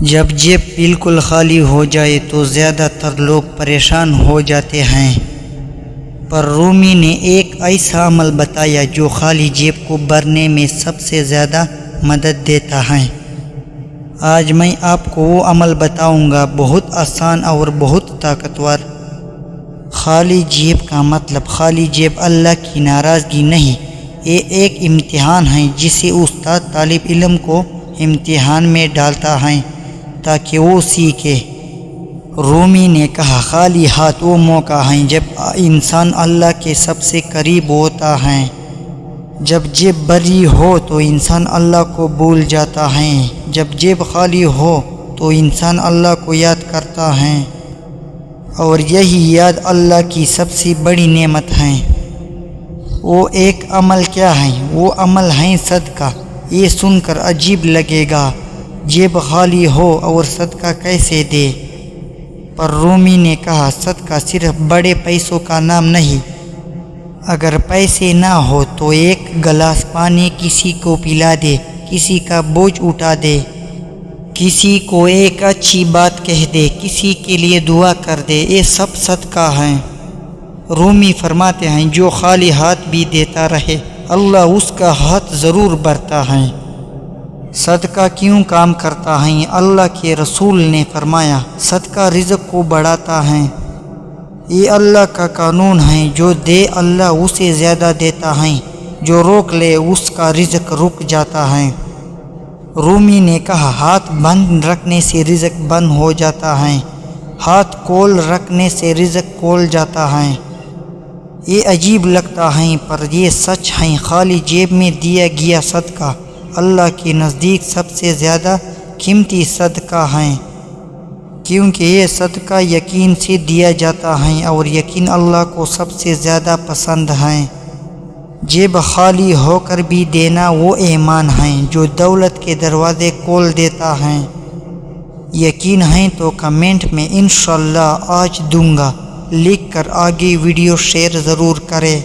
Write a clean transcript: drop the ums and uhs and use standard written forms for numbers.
جب جیب بالکل خالی ہو جائے تو زیادہ تر لوگ پریشان ہو جاتے ہیں، پر رومی نے ایک ایسا عمل بتایا جو خالی جیب کو بھرنے میں سب سے زیادہ مدد دیتا ہے۔ آج میں آپ کو وہ عمل بتاؤں گا، بہت آسان اور بہت طاقتور۔ خالی جیب کا مطلب خالی جیب اللہ کی ناراضگی نہیں، یہ ایک امتحان ہے جسے استاد طالب علم کو امتحان میں ڈالتا ہے تاکہ وہ سیکھے۔ رومی نے کہا، خالی ہاتھ وہ موقع ہے جب انسان اللہ کے سب سے قریب ہوتا ہے۔ جب جیب بھری ہو تو انسان اللہ کو بھول جاتا ہے، جب جیب خالی ہو تو انسان اللہ کو یاد کرتا ہے، اور یہی یاد اللہ کی سب سے بڑی نعمت ہے۔ وہ ایک عمل کیا ہے؟ وہ عمل ہے صدقہ۔ یہ سن کر عجیب لگے گا، جیب خالی ہو اور صدقہ کیسے دے؟ پر رومی نے کہا، صدقہ صرف بڑے پیسوں کا نام نہیں۔ اگر پیسے نہ ہو تو ایک گلاس پانی کسی کو پلا دے، کسی کا بوجھ اٹھا دے، کسی کو ایک اچھی بات کہہ دے، کسی کے لیے دعا کر دے، یہ سب صدقہ ہے۔ رومی فرماتے ہیں، جو خالی ہاتھ بھی دیتا رہے اللہ اس کا ہاتھ ضرور بھرتا ہے۔ صدقہ کیوں کام کرتا ہے؟ اللہ کے رسول نے فرمایا، صدقہ رزق کو بڑھاتا ہے۔ یہ اللہ کا قانون ہے، جو دے اللہ اسے زیادہ دیتا ہے، جو روک لے اس کا رزق رک جاتا ہے۔ رومی نے کہا، ہاتھ بند رکھنے سے رزق بند ہو جاتا ہے، ہاتھ کھول رکھنے سے رزق کھول جاتا ہے۔ یہ عجیب لگتا ہے پر یہ سچ ہے۔ خالی جیب میں دیا گیا صدقہ اللہ کے نزدیک سب سے زیادہ قیمتی صدقہ ہے، کیونکہ یہ صدقہ یقین سے دیا جاتا ہے اور یقین اللہ کو سب سے زیادہ پسند ہے۔ جیب خالی ہو کر بھی دینا وہ ایمان ہے جو دولت کے دروازے کھول دیتا ہے۔ یقین ہے تو کمنٹ میں انشاءاللہ آج دوں گا لکھ کر آگے ویڈیو شیئر ضرور کریں۔